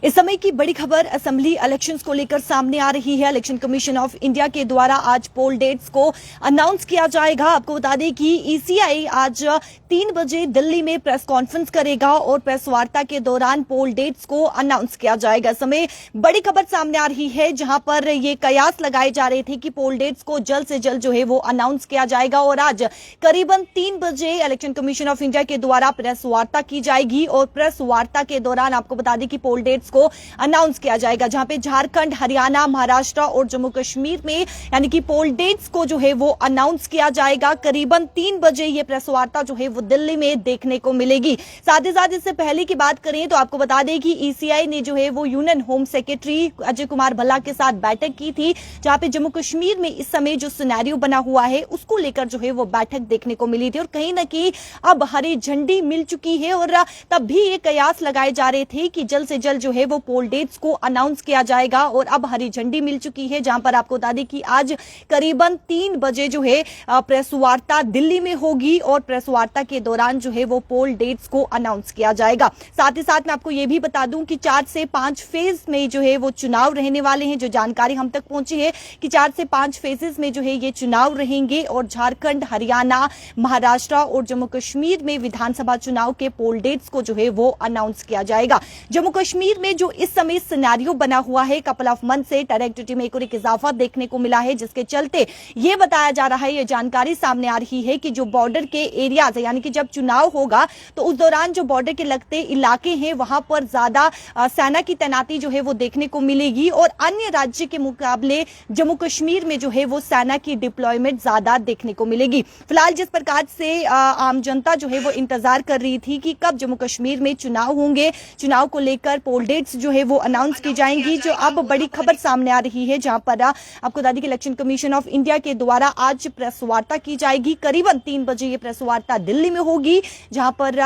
इस समय की बड़ी खबर असेंबली इलेक्शंस को लेकर सामने आ रही है। इलेक्शन कमीशन ऑफ इंडिया के द्वारा आज पोल डेट्स को अनाउंस किया जाएगा। आपको बता दें कि ईसीआई आज 3 बजे दिल्ली में प्रेस कॉन्फ्रेंस करेगा और प्रेस वार्ता के दौरान पोल डेट्स को अनाउंस किया जाएगा। इस समय बड़ी खबर सामने आ रही है, जहां पर ये कयास लगाए जा रहे थे कि पोल डेट्स को जल्द से जल्द जो है वो अनाउंस किया जाएगा और आज करीबन 3 बजे इलेक्शन कमीशन ऑफ इंडिया के द्वारा प्रेस वार्ता की जाएगी और प्रेस वार्ता के दौरान आपको बता दें कि पोल डेट्स को अनाउंस किया जाएगा, जहां पे झारखंड, हरियाणा, महाराष्ट्र और जम्मू कश्मीर में यानी कि पोल डेट्स को जो है वो अनाउंस किया जाएगा। करीबन 3 बजे ये प्रेस वार्ता जो है वो दिल्ली में देखने को मिलेगी। साथ ही साथ इससे पहले की बात करें तो आपको बता दें कि ईसीआई ने जो है वो union home secretary Ajay Kumar Bhalla के साथ बैठक की थी, जहां पे जम्मू कश्मीर में इस समय जो सिनेरियो बना हुआ है उसको लेकर जो है वो बैठक देखने को मिली थी और कहीं ना कहीं अब हरी झंडी मिल चुकी है और तब भी ये कयास लगाए जा रहे थे कि जल्द से जल्द जो है वो पोल डेट्स को अनाउंस किया जाएगा और अब हरी झंडी मिल चुकी है, जहां पर आपको बता दें कि आज करीबन 3 बजे जो है प्रेस वार्ता दिल्ली में होगी और प्रेस वार्ता के दौरान जो है वो पोल डेट्स को अनाउंस किया जाएगा। साथ ही साथ मैं आपको यह भी बता दूं कि 4 से 5 फेज में जो है वो चुनाव रहने वाले हैं। जो जानकारी हम तक पहुंची है कि 4 से 5 फेजेस में जो है ये चुनाव रहेंगे और झारखंड, हरियाणा, महाराष्ट्र और जम्मू कश्मीर में विधानसभा चुनाव के पोल डेट्स को जो है वो अनाउंस किया जाएगा। जम्मू कश्मीर में जो इस समय सिनेरियो बना हुआ है, कपल ऑफ मंथ से टेरर एक्टिविटी में एक इजाफा देखने को मिला है, जिसके चलते यह बताया जा रहा है, यह जानकारी सामने आ रही है कि जो बॉर्डर के एरियाज है, यानी कि जब चुनाव होगा तो उस दौरान जो बॉर्डर के लगते इलाके हैं वहां पर ज्यादा सेना की तैनाती जो है वो देखने को मिलेगी और अन्य राज्य के मुकाबले जम्मू कश्मीर में जो है वो सेना की डिप्लॉयमेंट ज्यादा देखने को मिलेगी। फिलहाल जिस प्रकार से आम जनता जो है वो इंतजार कर रही थी कि कब जम्मू कश्मीर में चुनाव होंगे, चुनाव को लेकर पोल डेट्स जो है वो अनाउंस की जाएंगी, जो अब बड़ी खबर सामने आ रही है, जहां पर आपको बता दें कि इलेक्शन कमीशन ऑफ इंडिया के द्वारा आज प्रेस वार्ता की जाएगी। करीबन 3 बजे ये प्रेस वार्ता दिल्ली में होगी, जहां पर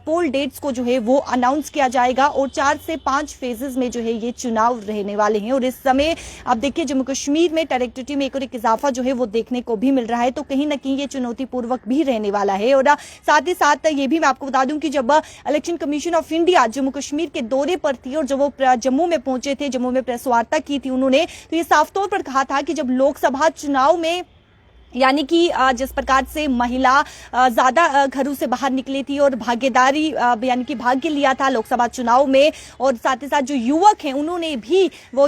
पोल डेट्स को जो है वो अनाउंस किया जाएगा और 4 से 5 फेजेस में जो है ये चुनाव रहने वाले हैं। और इस समय आप देखिए जम्मू कश्मीर में टेरर एक्टिविटी में एक इजाफा जो है वो देखने को भी मिल रहा है, तो कहीं ना कहीं ये चुनौतीपूर्वक भी रहने वाला है। और साथ ही साथ ये भी मैं आपको बता दूं कि जब election Commission of India Jammu Kashmir के दौरे पर थी और जब वो जम्मू में पहुंचे थे, जम्मू में प्रेस वार्ता की थी उन्होंने, तो ये साफ तौर पर कहा था कि जब लोकसभा चुनाव में यानी कि जिस प्रकार से महिला ज्यादा घरों से बाहर निकली थी और भागीदारी यानी कि भाग्य लिया था लोकसभा चुनाव में, और साथ ही साथ जो युवक हैं उन्होंने भी वो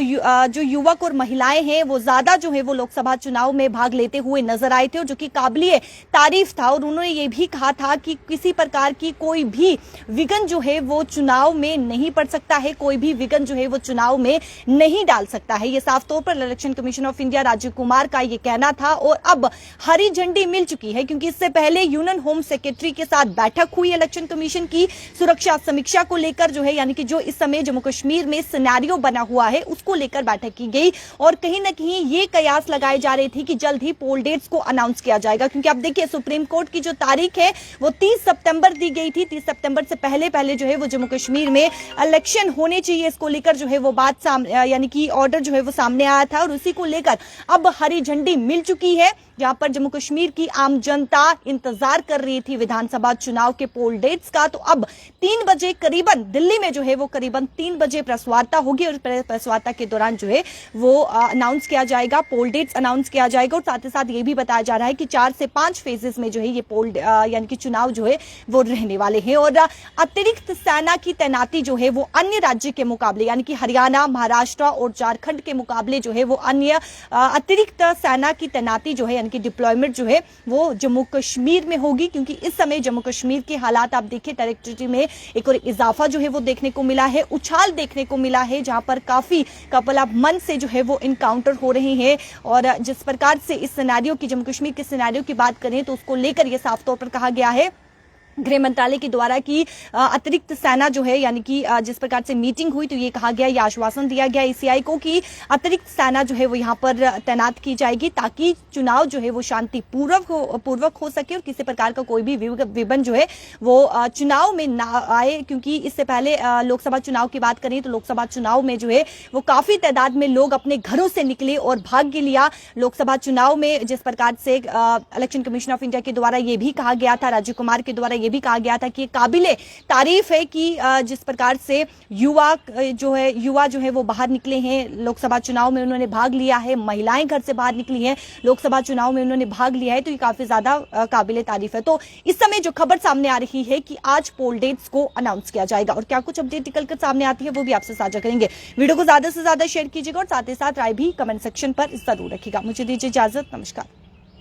जो युवक और महिलाएं हैं वो ज्यादा जो है वो लोकसभा चुनाव में भाग लेते हुए नजर आए थे, और जो कि काबिले तारीफ था। और उन्होंने ये भी कहा था कि किसी प्रकार की कोई भी विघ्न जो है वो चुनाव में नहीं पड़ सकता है, कोई भी विघ्न जो है वो चुनाव में नहीं डाल सकता है। ये साफ तौर पर Election Commission of India Rajiv Kumar का ये कहना था और अब हरी झंडी मिल चुकी है, क्योंकि इससे पहले यूनियन होम सेक्रेटरी के साथ बैठक हुई इलेक्शन कमीशन की सुरक्षा समीक्षा को लेकर जो है, यानी कि जो इस समय जम्मू कश्मीर में सिनेरियो बना हुआ है उसको लेकर बैठक की गई और कहीं ना कहीं ये कयास लगाए जा रहे थे कि जल्द ही पोल डेट्स को अनाउंस किया जाएगा। क्योंकि आप देखिए सुप्रीम कोर्ट की जो तारीख है वो 30 सितंबर दी गई थी। 30 सितंबर से पहले जो है वो जम्मू कश्मीर में इलेक्शन होने चाहिए, इसको लेकर जो है वो बात यानी कि ऑर्डर जो है वो सामने आया था और उसी को लेकर अब हरी झंडी मिल चुकी है, जहां पर जम्मू कश्मीर की आम जनता इंतजार कर रही थी विधानसभा चुनाव के पोल डेट्स का। तो अब 3 बजे करीबन दिल्ली में जो है वो करीबन 3 बजे प्रेस वार्ता होगी और प्रेस वार्ता के दौरान जो है वो अनाउंस किया जाएगा, पोल डेट्स अनाउंस किया जाएगा। और साथ ही साथ ये भी बताया जा रहा है कि 4 से 5 फेजेस में जो है ये पोल यानी कि चुनाव जो है वो रहने वाले हैं और अतिरिक्त सेना की तैनाती जो है वो अन्य राज्य के मुकाबले यानी कि हरियाणा, महाराष्ट्र और झारखंड के मुकाबले जो है वो अन्य अतिरिक्त सेना की तैनाती जो है की डिप्लॉयमेंट जो है वो जम्मू कश्मीर में होगी, क्योंकि इस समय जम्मू कश्मीर के हालात आप देखिए टेरर एक्टिविटी में एक और इजाफा जो है वो देखने को मिला है, उछाल देखने को मिला है, जहां पर काफी कपल ऑफ मंथ से जो है वो इनकाउंटर हो रहे हैं। और जिस प्रकार से इस सिनेरियो की जम्मू कश्मीर के सिनेरियो की बात करें तो उसको लेकर यह साफ तौर पर कहा गया है गृह मंत्रालय के द्वारा की अतिरिक्त सेना जो है, यानी कि जिस प्रकार से मीटिंग हुई तो ये कहा गया, ये आश्वासन दिया गया ईसीआई को कि अतिरिक्त सेना जो है वो यहाँ पर तैनात की जाएगी ताकि चुनाव जो है वो शांतिपूर्वक हो सके और किसी प्रकार का कोई भी विघ्न जो है वो चुनाव में ना आए। क्योंकि इससे पहले लोकसभा चुनाव की बात करें तो लोकसभा चुनाव में जो है वो काफी तादाद में लोग अपने घरों से निकले और भाग्य लिया। लोकसभा चुनाव में जिस प्रकार से इलेक्शन कमीशन ऑफ इंडिया के द्वारा ये भी कहा गया था, राजीव कुमार के द्वारा ये भी कहा गया था कि काबिले तारीफ है कि जिस प्रकार से युवा जो है वो बाहर निकले हैं, लोकसभा चुनाव में उन्होंने भाग लिया है, महिलाएं घर से बाहर निकली हैं, लोकसभा चुनाव में उन्होंने भाग लिया है, तो ये काफी ज्यादा काबिले तारीफ है। तो इस समय जो खबर सामने आ रही है कि आज पोल डेट्स को अनाउंस किया जाएगा और क्या कुछ अपडेट निकलकर सामने आती है वो भी आपसे साझा करेंगे। वीडियो को ज्यादा से ज्यादा शेयर कीजिएगा और साथ ही साथ राय भी कमेंट सेक्शन पर जरूर रखिएगा। मुझे दीजिए इजाजत, नमस्कार।